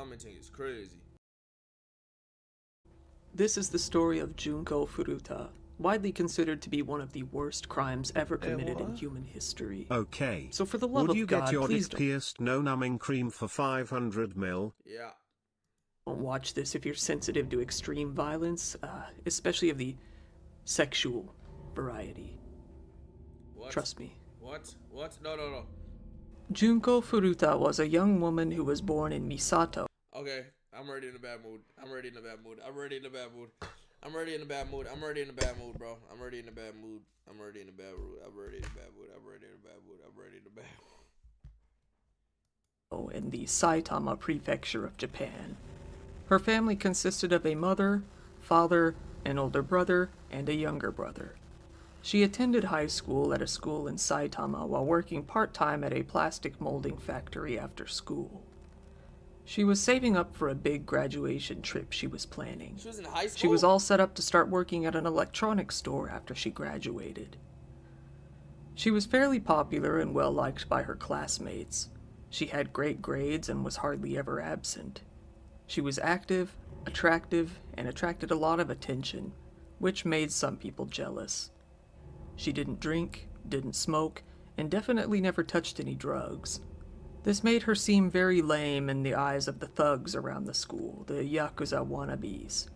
Commenting is crazy. This is the story of Junko Furuta, widely considered to be one of the worst crimes ever committed in human history. Okay. So for the love Would of you God, get your please dick pierced no numbing cream for 500 mil? Yeah. don't watch this if you're sensitive to extreme violence, especially of the sexual variety. What? Trust me. What? What? No, no, no. Junko Furuta was a young woman who was born in Misato. Okay, I'm already in a bad mood. I'm already in a bad mood. I'm already in a bad mood. I'm already in a bad mood. I'm already in a bad mood, bro. I'm already in a bad mood. I'm already in a bad mood. I'm already in a bad mood. I'm already in a bad mood. I'm already in a bad mood. In the Saitama prefecture of Japan. Her family consisted of a mother, father, an older brother, and a younger brother. She attended high school at a school in Saitama while working part-time at a plastic molding factory after school. She was saving up for a big graduation trip she was planning. She was in high school? She was all set up to start working at an electronics store after she graduated. She was fairly popular and well-liked by her classmates. She had great grades and was hardly ever absent. She was active, attractive, and attracted a lot of attention, which made some people jealous. She didn't drink, didn't smoke, and definitely never touched any drugs. This made her seem very lame in the eyes of the thugs around the school, the Yakuza wannabes.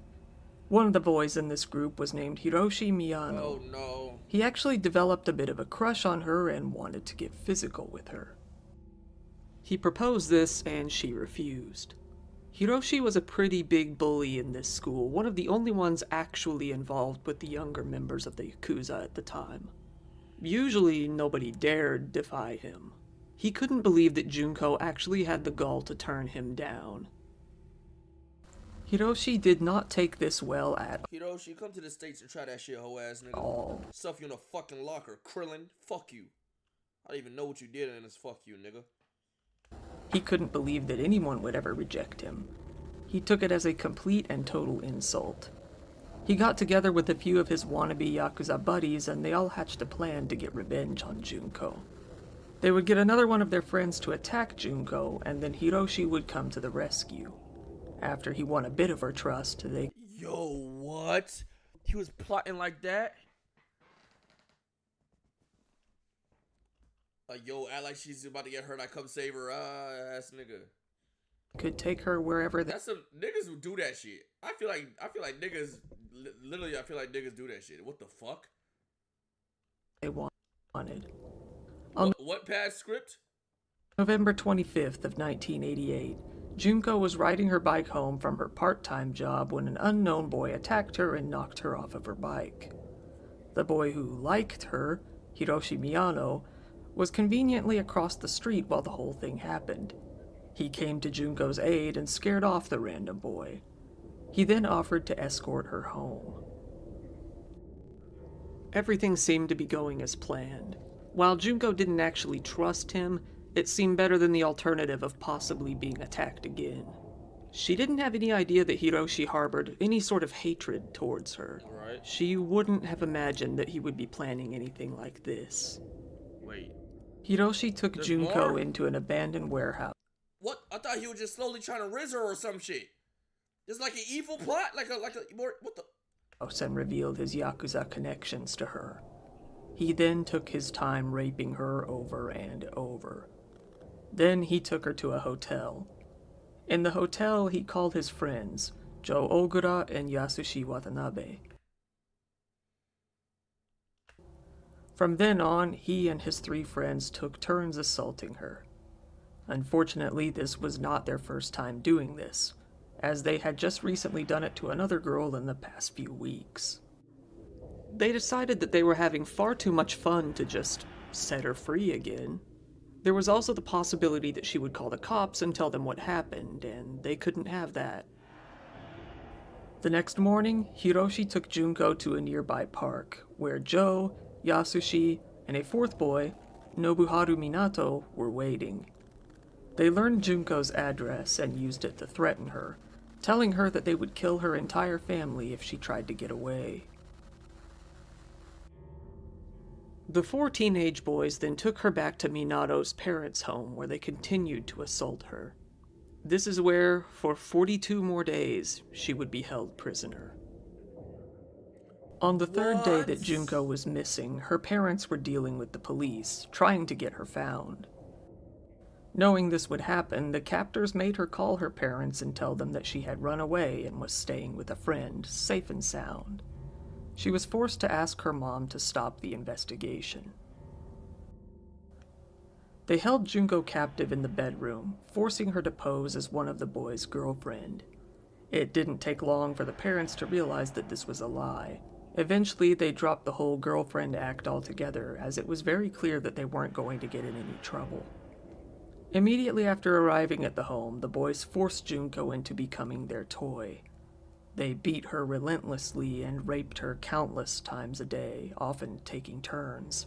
One of the boys in this group was named Hiroshi Miyano. Oh no. He actually developed a bit of a crush on her and wanted to get physical with her. He proposed this and she refused. Hiroshi was a pretty big bully in this school, one of the only ones actually involved with the younger members of the Yakuza at the time. Usually, nobody dared defy him. He couldn't believe that Junko actually had the gall to turn him down. Hiroshi did not take this well at Hiroshi, come to the States and try that shit, hoe ass nigga. all. Stuff you in a fucking locker. Krillin, fuck you. I don't even know what you did in this fuck you, nigga. He couldn't believe that anyone would ever reject him. He took it as a complete and total insult. He got together with a few of his wannabe Yakuza buddies and they all hatched a plan to get revenge on Junko. They would get another one of their friends to attack Junko, and then Hiroshi would come to the rescue. After he won a bit of her trust, they... Yo, what? He was plotting like that? Yo, act like she's about to get hurt. I come save her, ass nigga. could take her wherever That's some niggas who do that shit. I feel like niggas, literally, I feel like niggas do that shit. What the fuck? they wanted. What past script? November 25th of 1988, Junko was riding her bike home from her part-time job when an unknown boy attacked her and knocked her off of her bike. The boy who liked her, Hiroshi Miyano, was conveniently across the street while the whole thing happened. He came to Junko's aid and scared off the random boy. He then offered to escort her home. Everything seemed to be going as planned. While Junko didn't actually trust him, it seemed better than the alternative of possibly being attacked again. She didn't have any idea that Hiroshi harbored any sort of hatred towards her. Right. She wouldn't have imagined that he would be planning anything like this. Wait. Hiroshi took There's Junko more? into an abandoned warehouse. What? I thought he was just slowly trying to rizz her or some shit. It's like an evil plot, like a more. What the? And revealed his Yakuza connections to her. He then took his time raping her over and over. Then he took her to a hotel. In the hotel, he called his friends, Joe Ogura and Yasushi Watanabe. From then on, he and his 3 friends took turns assaulting her. Unfortunately, this was not their first time doing this, as they had just recently done it to another girl in the past few weeks. They decided that they were having far too much fun to just set her free again. There was also the possibility that she would call the cops and tell them what happened, and they couldn't have that. The next morning, Hiroshi took Junko to a nearby park, where Joe, Yasushi, and a 4th boy, Nobuharu Minato, were waiting. They learned Junko's address and used it to threaten her, telling her that they would kill her entire family if she tried to get away. The 4 teenage boys then took her back to Minato's parents' home where they continued to assault her. This is where, for 42 more days, she would be held prisoner. On the third day that Junko was missing, her parents were dealing with the police, trying to get her found. Knowing this would happen, the captors made her call her parents and tell them that she had run away and was staying with a friend, safe and sound. She was forced to ask her mom to stop the investigation. They held Junko captive in the bedroom, forcing her to pose as one of the boys' girlfriend. It didn't take long for the parents to realize that this was a lie. Eventually, they dropped the whole girlfriend act altogether, as it was very clear that they weren't going to get in any trouble. Immediately after arriving at the home, the boys forced Junko into becoming their toy. They beat her relentlessly and raped her countless times a day, often taking turns.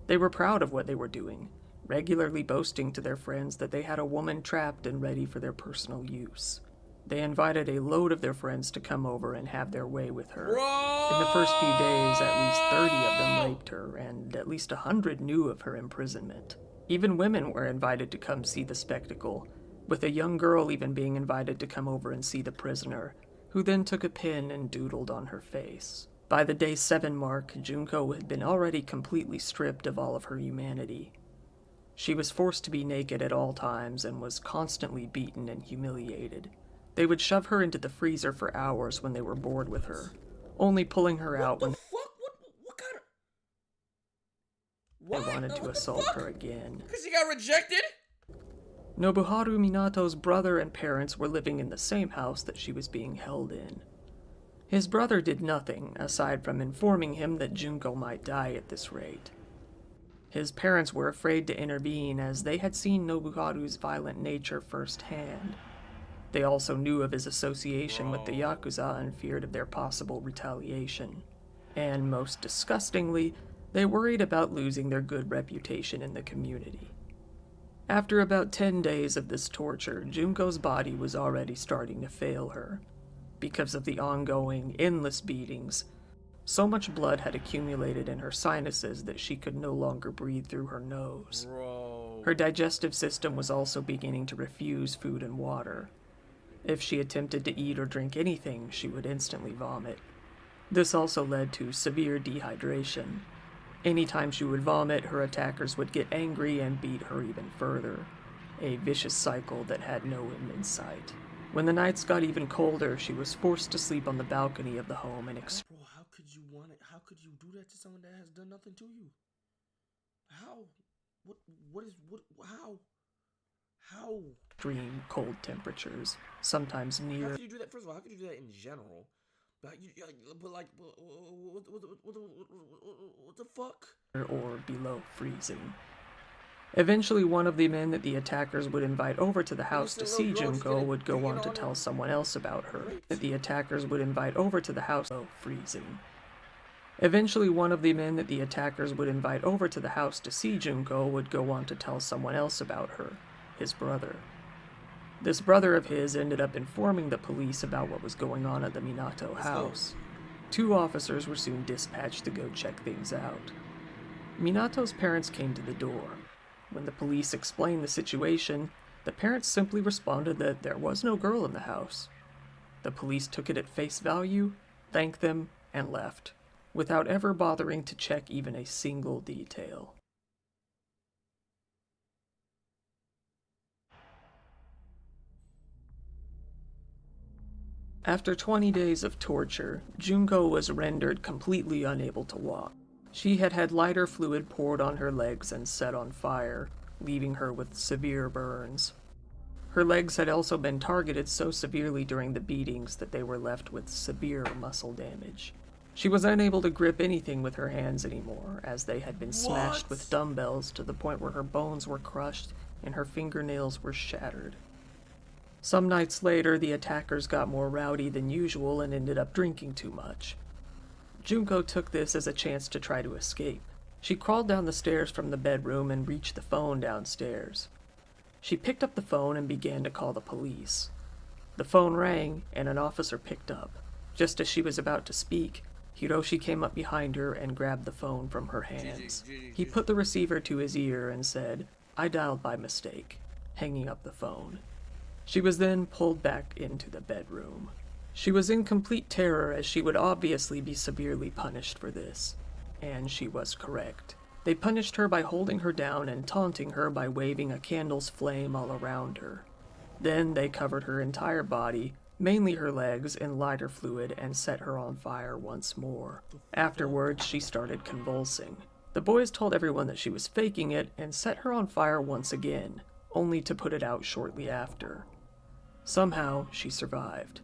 They were proud of what they were doing, regularly boasting to their friends that they had a woman trapped and ready for their personal use. They invited a load of their friends to come over and have their way with her. In the first few days, at least 30 of them raped her, and at least 100 knew of her imprisonment. Even women were invited to come see the spectacle, with a young girl even being invited to come over and see the prisoner, who then took a pen and doodled on her face. By the day 7 mark, Junko had been already completely stripped of all of her humanity. She was forced to be naked at all times and was constantly beaten and humiliated. They would shove her into the freezer for hours when they were bored with her, only pulling her out when What kind of... they wanted to assault her again. Because she got rejected? Nobuharu Minato's brother and parents were living in the same house that she was being held in. His brother did nothing, aside from informing him that Junko might die at this rate. His parents were afraid to intervene as they had seen Nobuharu's violent nature firsthand. They also knew of his association with the Yakuza and feared of their possible retaliation. And most disgustingly, they worried about losing their good reputation in the community. After about 10 days of this torture, Junko's body was already starting to fail her. Because of the ongoing, endless beatings, so much blood had accumulated in her sinuses that she could no longer breathe through her nose. Her digestive system was also beginning to refuse food and water. If she attempted to eat or drink anything, she would instantly vomit. This also led to severe dehydration. Anytime she would vomit, her attackers would get angry and beat her even further. A vicious cycle that had no end in sight. When the nights got even colder, she was forced to sleep on the balcony of the home and Bro, how could you want it? How could you do that to someone that has done nothing to you? How? How? extreme cold temperatures, sometimes near... How could you do that? First of all, how could you do that in general? But what the fuck? Or below freezing. Eventually, one of the men that the attackers would invite over to the house to see Junko would go on to tell someone else about her. Eventually, one of the men that the attackers would invite over to the house to see Junko would go on to tell someone else about her, his brother. This brother of his ended up informing the police about what was going on at the Minato house. 2 officers were soon dispatched to go check things out. Minato's parents came to the door. When the police explained the situation, the parents simply responded that there was no girl in the house. The police took it at face value, thanked them, and left, without ever bothering to check even a single detail. After 20 days of torture, Junko was rendered completely unable to walk. She had had lighter fluid poured on her legs and set on fire, leaving her with severe burns. Her legs had also been targeted so severely during the beatings that they were left with severe muscle damage. She was unable to grip anything with her hands anymore, as they had been smashed with dumbbells to the point where her bones were crushed and her fingernails were shattered. Some nights later, the attackers got more rowdy than usual and ended up drinking too much. Junko took this as a chance to try to escape. She crawled down the stairs from the bedroom and reached the phone downstairs. She picked up the phone and began to call the police. The phone rang, and an officer picked up. Just as she was about to speak, Hiroshi came up behind her and grabbed the phone from her hands. He put the receiver to his ear and said, "I dialed by mistake," hanging up the phone. She was then pulled back into the bedroom. She was in complete terror, as she would obviously be severely punished for this. And she was correct. They punished her by holding her down and taunting her by waving a candle's flame all around her. Then they covered her entire body, mainly her legs, in lighter fluid and set her on fire once more. Afterwards, she started convulsing. The boys told everyone that she was faking it and set her on fire once again, only to put it out shortly after. Somehow, she survived.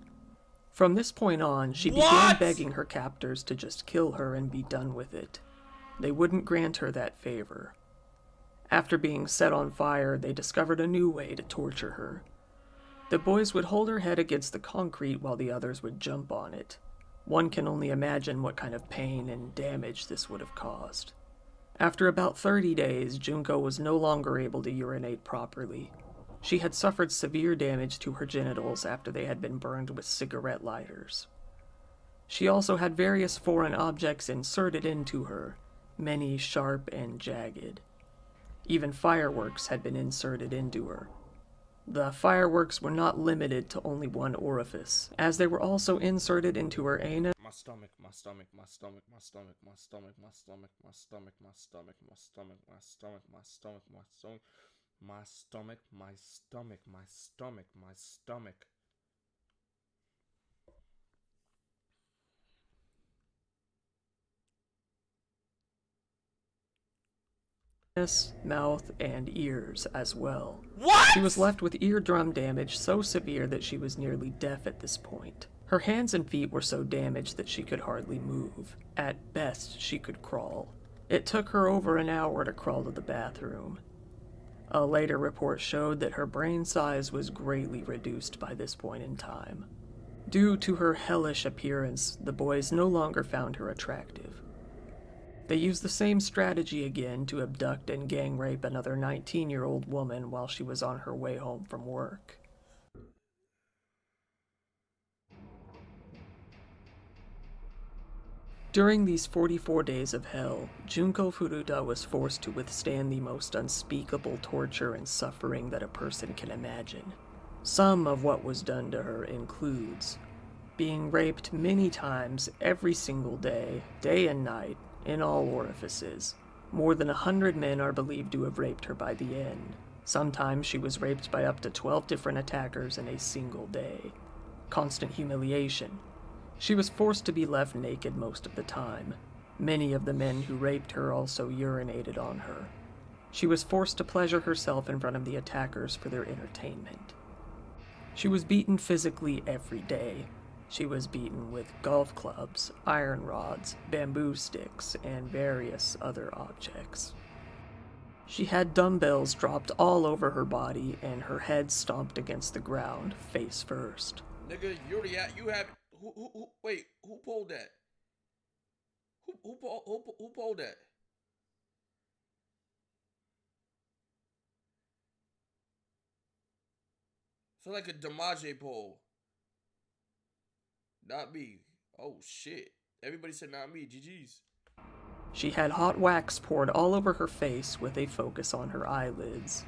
From this point on, she began begging her captors to just kill her and be done with it. They wouldn't grant her that favor. After being set on fire, they discovered a new way to torture her. The boys would hold her head against the concrete while the others would jump on it. One can only imagine what kind of pain and damage this would have caused. After about 30 days, Junko was no longer able to urinate properly. She had suffered severe damage to her genitals after they had been burned with cigarette lighters. She also had various foreign objects inserted into her, many sharp and jagged. Even fireworks had been inserted into her. The fireworks were not limited to only one orifice, as they were also inserted into her anus. My stomach, my stomach, my stomach, my stomach, my stomach, my stomach, my stomach, my stomach, my stomach, my stomach, my stomach, my stomach, my stomach, my stomach, my stomach, my stomach. Mouth, and ears as well. What? She was left with eardrum damage so severe that she was nearly deaf at this point. Her hands and feet were so damaged that she could hardly move. At best, she could crawl. It took her over an hour to crawl to the bathroom. A later report showed that her brain size was greatly reduced by this point in time. Due to her hellish appearance, the boys no longer found her attractive. They used the same strategy again to abduct and gang rape another 19-year-old woman while she was on her way home from work. During these 44 days of hell, Junko Furuta was forced to withstand the most unspeakable torture and suffering that a person can imagine. Some of what was done to her includes being raped many times every single day, day and night, in all orifices. More than 100 men are believed to have raped her by the end. Sometimes she was raped by up to 12 different attackers in a single day. Constant humiliation. She was forced to be left naked most of the time. Many of the men who raped her also urinated on her. She was forced to pleasure herself in front of the attackers for their entertainment. She was beaten physically every day. She was beaten with golf clubs, iron rods, bamboo sticks, and various other objects. She had dumbbells dropped all over her body, and her head stomped against the ground, face first. Nigga, you have wait, who pulled that? Who pulled that? So like a Damage poll. Not me. Oh shit. Everybody said not me. GG's. She had hot wax poured all over her face with a focus on her eyelids.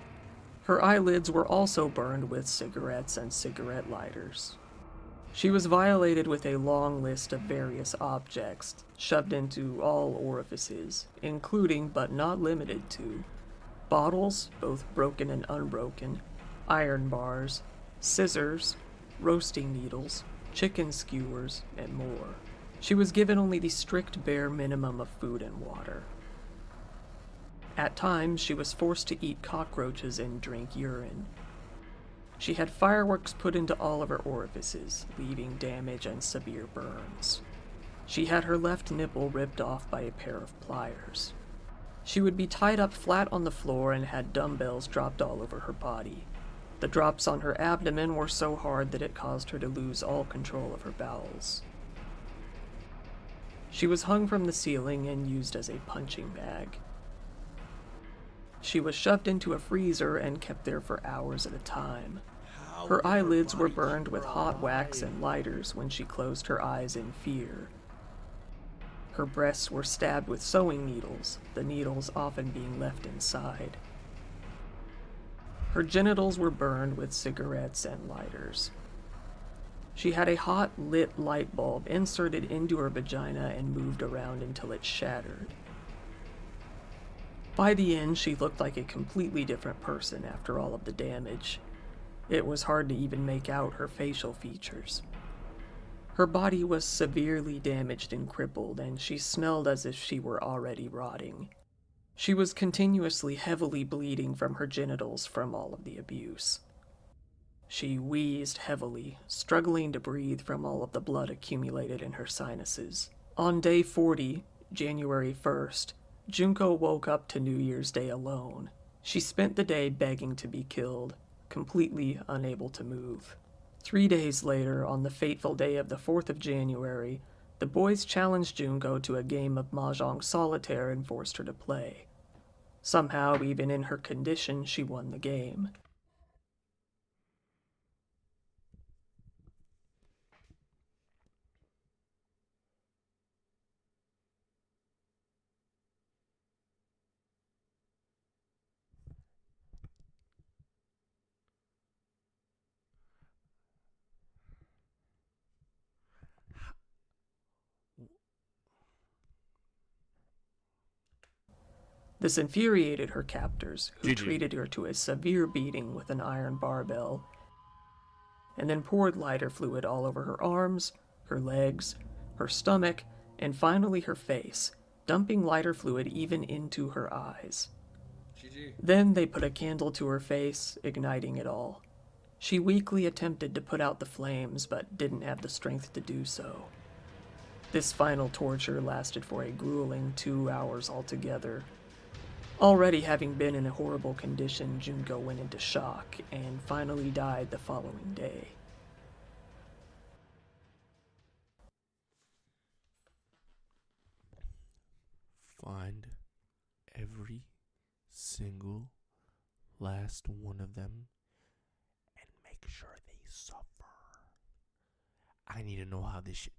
Her eyelids were also burned with cigarettes and cigarette lighters. She was violated with a long list of various objects shoved into all orifices, including but not limited to bottles, both broken and unbroken, iron bars, scissors, roasting needles, chicken skewers, and more. She was given only the strict bare minimum of food and water. At times, she was forced to eat cockroaches and drink urine. She had fireworks put into all of her orifices, leaving damage and severe burns. She had her left nipple ripped off by a pair of pliers. She would be tied up flat on the floor and had dumbbells dropped all over her body. The drops on her abdomen were so hard that it caused her to lose all control of her bowels. She was hung from the ceiling and used as a punching bag. She was shoved into a freezer and kept there for hours at a time. Her eyelids were burned with hot wax and lighters when she closed her eyes in fear. Her breasts were stabbed with sewing needles, the needles often being left inside. Her genitals were burned with cigarettes and lighters. She had a hot, lit light bulb inserted into her vagina and moved around until it shattered. By the end, she looked like a completely different person after all of the damage. It was hard to even make out her facial features. Her body was severely damaged and crippled, and she smelled as if she were already rotting. She was continuously heavily bleeding from her genitals from all of the abuse. She wheezed heavily, struggling to breathe from all of the blood accumulated in her sinuses. On day 40, January 1st, Junko woke up to New Year's Day alone. She spent the day begging to be killed, completely unable to move. 3 days later, on the fateful day of the 4th of January, the boys challenged Junko to a game of Mahjong Solitaire and forced her to play. Somehow, even in her condition, she won the game. This infuriated her captors, who treated her to a severe beating with an iron barbell, and then poured lighter fluid all over her arms, her legs, her stomach, and finally her face, dumping lighter fluid even into her eyes. Then they put a candle to her face, igniting it all. She weakly attempted to put out the flames, but didn't have the strength to do so. This final torture lasted for a grueling 2 hours altogether. Already having been in a horrible condition, Junko went into shock and finally died the following day. Find every single last one of them and make sure they suffer. I need to know how this shit.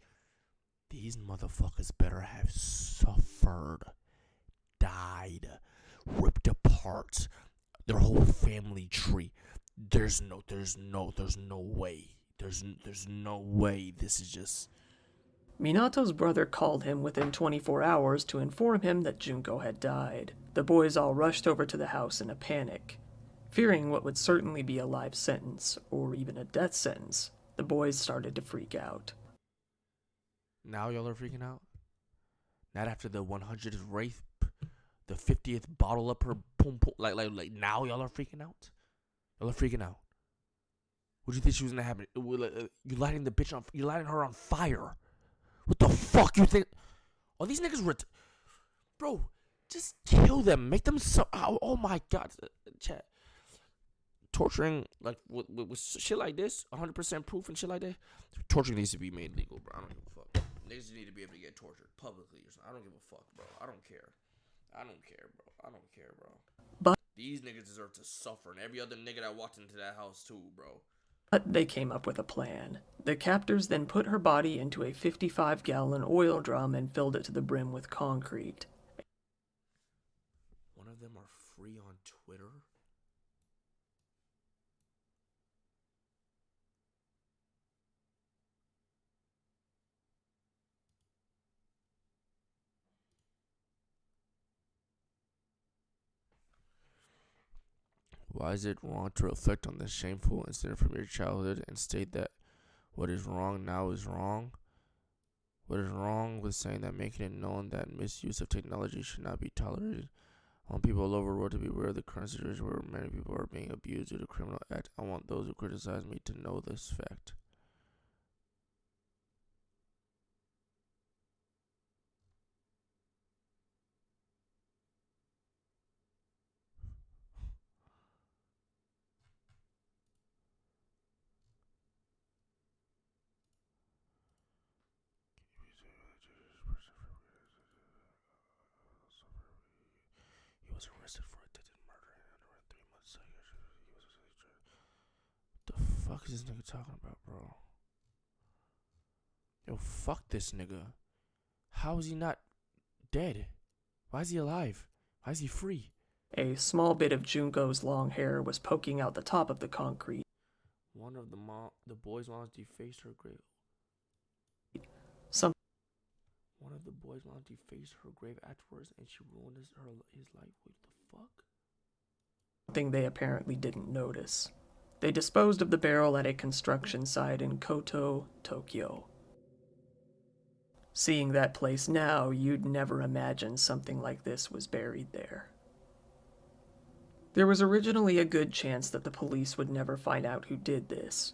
These motherfuckers better have suffered, died, ripped apart, their whole family tree. There's no way. There's no way. This is just. Minato's brother called him within 24 hours to inform him that Junko had died. The boys all rushed over to the house in a panic. Fearing what would certainly be a life sentence, or even a death sentence, the boys started to freak out. Now y'all are freaking out? Not after the 100th rape, the 50th bottle up her pum pum. Like now y'all are freaking out? Y'all are freaking out. What do you think she was gonna happen? You lighting the bitch on? You lighting her on fire? What the fuck you think? Oh, these niggas bro, just kill them. Make them so. Oh my god, chat. Torturing like with shit like this, 100% proof and shit like that. Torture needs to be made legal, bro. I don't give a fuck. Niggas need to be able to get tortured publicly or something. I don't give a fuck, bro. I don't care. I don't care, bro. But These niggas deserve to suffer, and every other nigga that walked into that house too, bro. But they came up with a plan. The captors then put her body into a 55-gallon oil drum and filled it to the brim with concrete. One of them are free on Twitter? Why is it wrong to reflect on the shameful incident from your childhood and state that what is wrong now is wrong? What is wrong with saying that making it known that misuse of technology should not be tolerated? I want people all over the world to be aware of the current situation where many people are being abused due to criminal act. I want those who criticize me to know this fact. He was arrested for attempted murder and around 3 months later. What the fuck is this nigga talking about, bro? Yo, fuck this nigga. How is he not dead? Why is he alive? Why is he free? A small bit of Junko's long hair was poking out the top of the concrete. One of the boys' moms defaced her grave. Some One of the boys' moms defaced her grave afterwards, and she ruined his life. What the fuck? Something they apparently didn't notice. They disposed of the barrel at a construction site in Koto, Tokyo. Seeing that place now, you'd never imagine something like this was buried there. There was originally a good chance that the police would never find out who did this.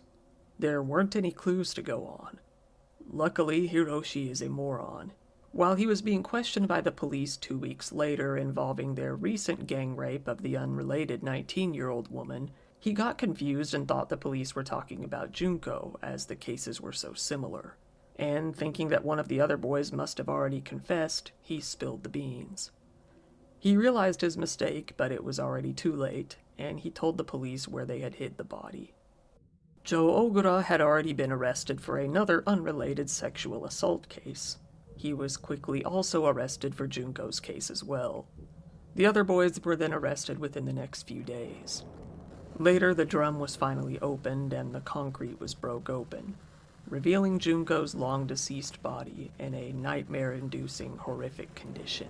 There weren't any clues to go on. Luckily, Hiroshi is a moron. While he was being questioned by the police 2 weeks later involving their recent gang rape of the unrelated 19-year-old woman, he got confused and thought the police were talking about Junko, as the cases were so similar. And thinking that one of the other boys must have already confessed, he spilled the beans. He realized his mistake, but it was already too late, and he told the police where they had hid the body. Joe Ogura had already been arrested for another unrelated sexual assault case. He was quickly also arrested for Junko's case as well. The other boys were then arrested within the next few days. Later, the drum was finally opened and the concrete was broke open, revealing Junko's long-deceased body in a nightmare-inducing, horrific condition.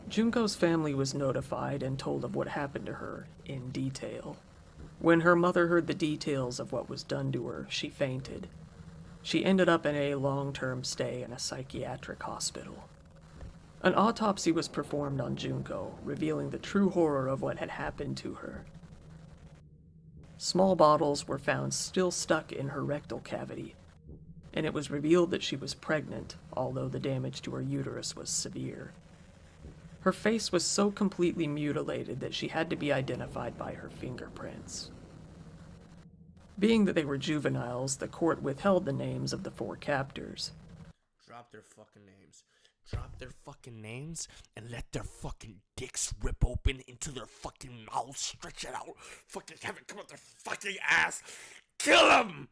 Junko's family was notified and told of what happened to her in detail. When her mother heard the details of what was done to her, she fainted. She ended up in a long-term stay in a psychiatric hospital. An autopsy was performed on Junko, revealing the true horror of what had happened to her. Small bottles were found still stuck in her rectal cavity, and it was revealed that she was pregnant, although the damage to her uterus was severe. Her face was so completely mutilated that she had to be identified by her fingerprints. Being that they were juveniles, the court withheld the names of the 4 captors. Drop their fucking names. Drop their fucking names and let their fucking dicks rip open into their fucking mouths. Stretch it out. Fucking have it come out their fucking ass. Kill them!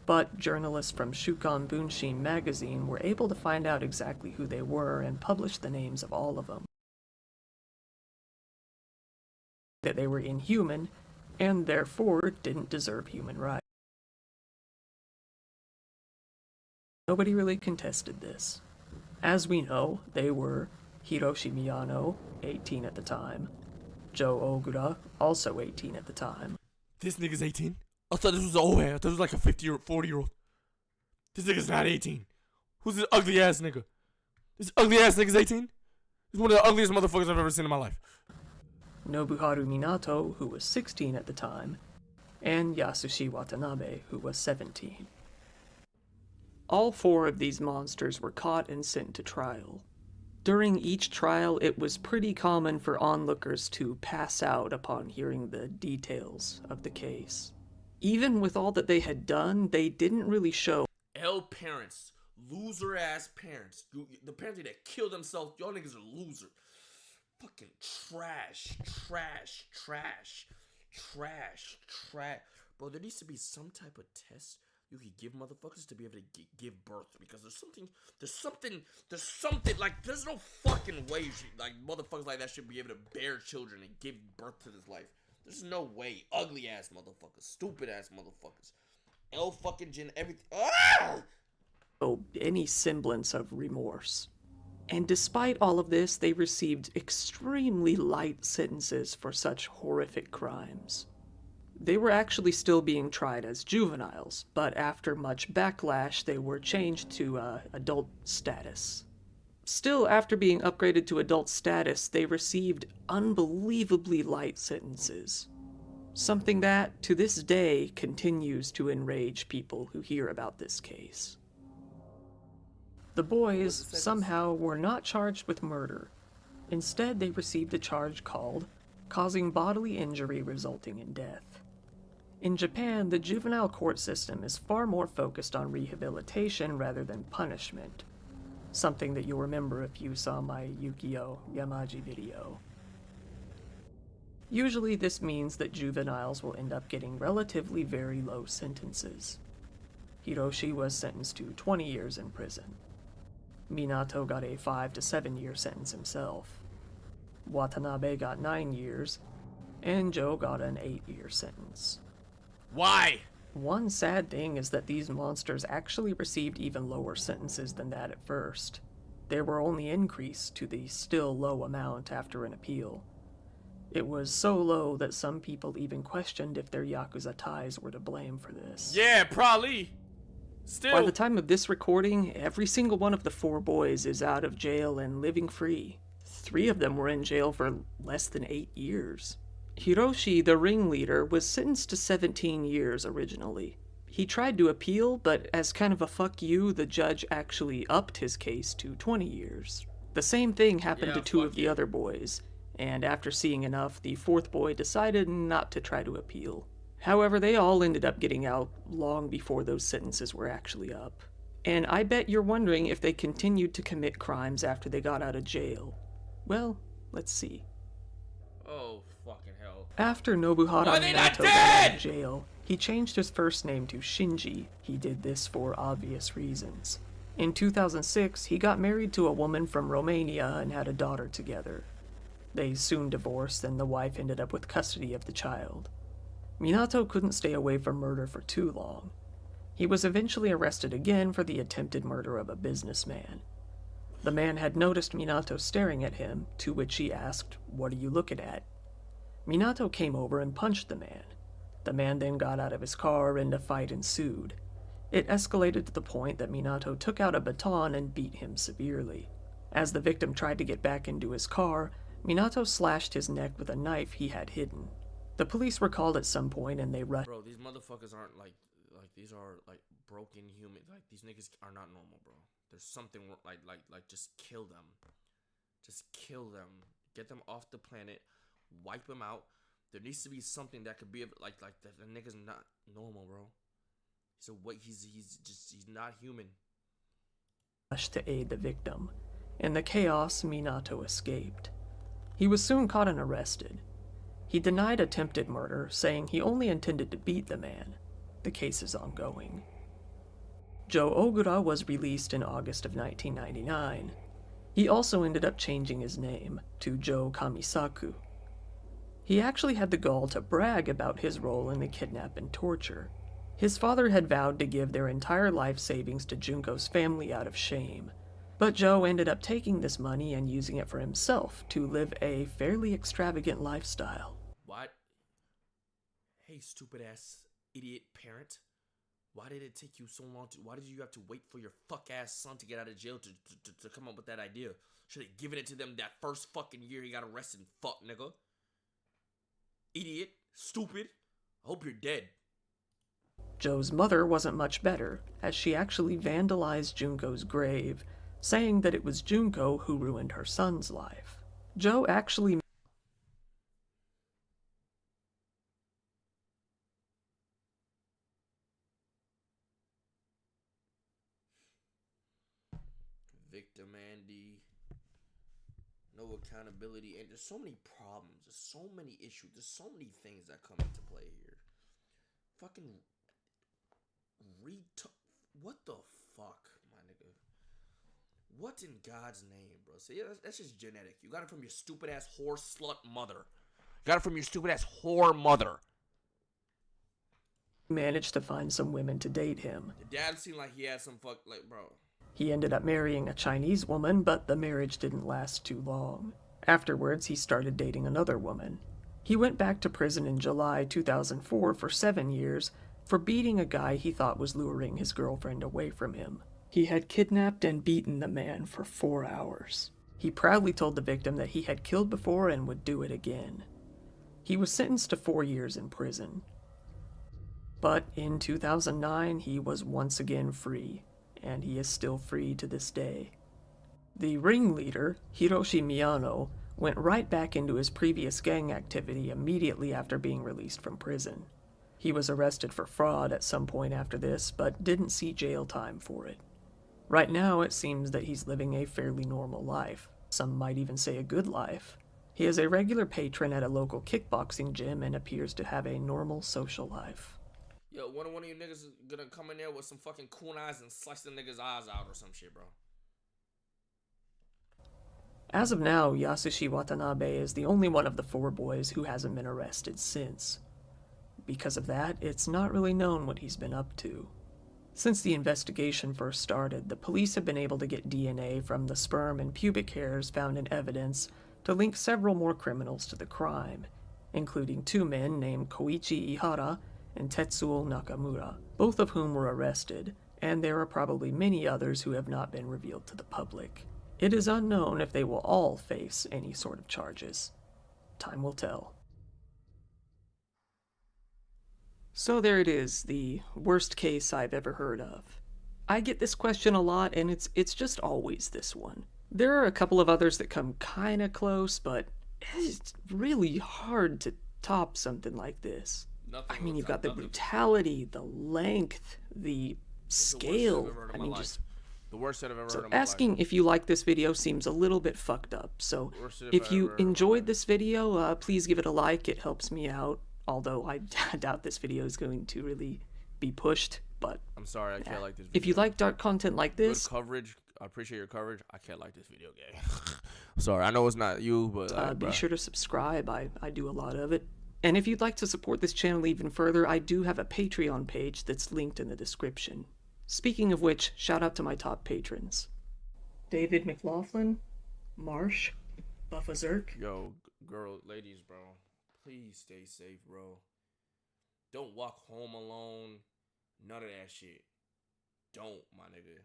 But journalists from Shukan Bunshin magazine were able to find out exactly who they were and publish the names of all of them. That they were inhuman, and therefore didn't deserve human rights. Nobody really contested this. As we know, they were Hiroshi Miyano, 18 at the time, Joe Ogura, also 18 at the time. This nigga's 18? I thought this was an old man. I thought it was like a 50 or 40-year-old. This nigga's not 18. Who's this ugly ass nigga? This ugly ass nigga's 18? He's one of the ugliest motherfuckers I've ever seen in my life. Nobuharu Minato, who was 16 at the time, and Yasushi Watanabe, who was 17. All 4 of these monsters were caught and sent to trial. During each trial, it was pretty common for onlookers to pass out upon hearing the details of the case. Even with all that they had done, they didn't really show. Parents. Loser ass parents. The parents that kill themselves. Y'all niggas are losers. Fucking trash. Bro, there needs to be some type of test you could give motherfuckers to be able to give birth, because there's something, like, there's no fucking way motherfuckers like that should be able to bear children and give birth to this life. There's no way. Ugly ass motherfuckers. Stupid ass motherfuckers. Everything. Any semblance of remorse. And despite all of this, they received extremely light sentences for such horrific crimes. They were actually still being tried as juveniles, but after much backlash, they were changed to adult status. Still, after being upgraded to adult status, they received unbelievably light sentences. Something that, to this day, continues to enrage people who hear about this case. The boys, somehow, were not charged with murder. Instead, they received a charge called causing bodily injury resulting in death. In Japan, the juvenile court system is far more focused on rehabilitation rather than punishment. Something that you'll remember if you saw my Yukio Yamaji video. Usually this means that juveniles will end up getting relatively very low sentences. Hiroshi was sentenced to 20 years in prison. Minato got a 5 to 7 year sentence himself. Watanabe got 9 years, and Joe got an 8-year sentence. Why? One sad thing is that these monsters actually received even lower sentences than that at first. They were only increased to the still low amount after an appeal. It was so low that some people even questioned if their Yakuza ties were to blame for this. Yeah, probably. Still. By the time of this recording, every single one of the 4 boys is out of jail and living free. 3 of them were in jail for less than 8 years. Hiroshi, the ringleader, was sentenced to 17 years originally. He tried to appeal, but as kind of a fuck you, the judge actually upped his case to 20 years. The same thing happened to 2 of the other boys, and after seeing enough, the 4th boy decided not to try to appeal. However, they all ended up getting out long before those sentences were actually up. And I bet you're wondering if they continued to commit crimes after they got out of jail. Well, let's see. Oh, fucking hell. After Nobuhara Are they not Minato got dead? out of jail, he changed his first name to Shinji. He did this for obvious reasons. In 2006, he got married to a woman from Romania and had a daughter together. They soon divorced, and the wife ended up with custody of the child. Minato couldn't stay away from murder for too long. He was eventually arrested again for the attempted murder of a businessman. The man had noticed Minato staring at him, to which he asked, "What are you looking at?" Minato came over and punched the man. The man then got out of his car and a fight ensued. It escalated to the point that Minato took out a baton and beat him severely. As the victim tried to get back into his car, Minato slashed his neck with a knife he had hidden. The police were called at some point and they rushed. Bro, these motherfuckers aren't like these are like broken humans. Like these niggas are not normal, bro. There's something like just kill them. Just kill them. Get them off the planet. Wipe them out. There needs to be something that could be like that. The nigga's not normal, bro. So what? He's not human. To aid the victim. In the chaos, Minato escaped. He was soon caught and arrested. He denied attempted murder, saying he only intended to beat the man. The case is ongoing. Joe Ogura was released in August of 1999. He also ended up changing his name to Joe Kamisaku. He actually had the gall to brag about his role in the kidnap and torture. His father had vowed to give their entire life savings to Junko's family out of shame, but Joe ended up taking this money and using it for himself to live a fairly extravagant lifestyle. What? Hey, stupid ass idiot parent. Why did it take you so long why did you have to wait for your fuck ass son to get out of jail to come up with that idea? Should have given it to them that first fucking year he got arrested, fuck nigga. Idiot. Stupid. I hope you're dead. Joe's mother wasn't much better, as she actually vandalized Junko's grave, saying that it was Junko who ruined her son's life. Joe actually Victim Andy. No accountability. And there's so many problems. There's so many issues. There's so many things that come into play here. Fucking what the fuck, my nigga? What in God's name, bro? See, that's just genetic. You got it from your stupid ass whore slut mother. You got it from your stupid ass whore mother. managed to find some women to date him. The dad seemed like he had some bro. He ended up marrying a Chinese woman, but the marriage didn't last too long. Afterwards, he started dating another woman. He went back to prison in July 2004 for 7 years for beating a guy he thought was luring his girlfriend away from him. He had kidnapped and beaten the man for 4 hours. He proudly told the victim that he had killed before and would do it again. He was sentenced to 4 years in prison. But in 2009, he was once again free, and he is still free to this day. The ringleader, Hiroshi Miyano, went right back into his previous gang activity immediately after being released from prison. He was arrested for fraud at some point after this, but didn't see jail time for it. Right now, it seems that he's living a fairly normal life. Some might even say a good life. He is a regular patron at a local kickboxing gym and appears to have a normal social life. Yo, one of you niggas is gonna come in there with some fucking coon eyes and slice the nigga's eyes out or some shit, bro. As of now, Yasushi Watanabe is the only one of the 4 boys who hasn't been arrested since. Because of that, it's not really known what he's been up to. Since the investigation first started, the police have been able to get DNA from the sperm and pubic hairs found in evidence to link several more criminals to the crime, including 2 men named Koichi Ihara and Tetsuo Nakamura, both of whom were arrested, and there are probably many others who have not been revealed to the public. It is unknown if they will all face any sort of charges. Time will tell. So there it is, the worst case I've ever heard of. I get this question a lot, and it's just always this one. There are a couple of others that come kinda close, but it's really hard to top something like this. I mean, you've got the brutality, the length, the scale. I mean, just the worst that I've ever heard so in my life. asking if you like this video seems a little bit fucked up. So if you enjoyed this video, please give it a like. It helps me out. Although I doubt this video is going to really be pushed, but I'm sorry, I can't like this video. if you like dark content like this, good coverage, I appreciate your coverage. I can't like this video game. I'm sorry, I know it's not you, but be sure to subscribe. I do a lot of it. And if you'd like to support this channel even further, I do have a Patreon page that's linked in the description. Speaking of which, shout out to my top patrons: David McLaughlin, Marsh, Buffa Zerk. Yo, girl, ladies, bro, please stay safe, bro. Don't walk home alone. None of that shit. Don't, my nigga.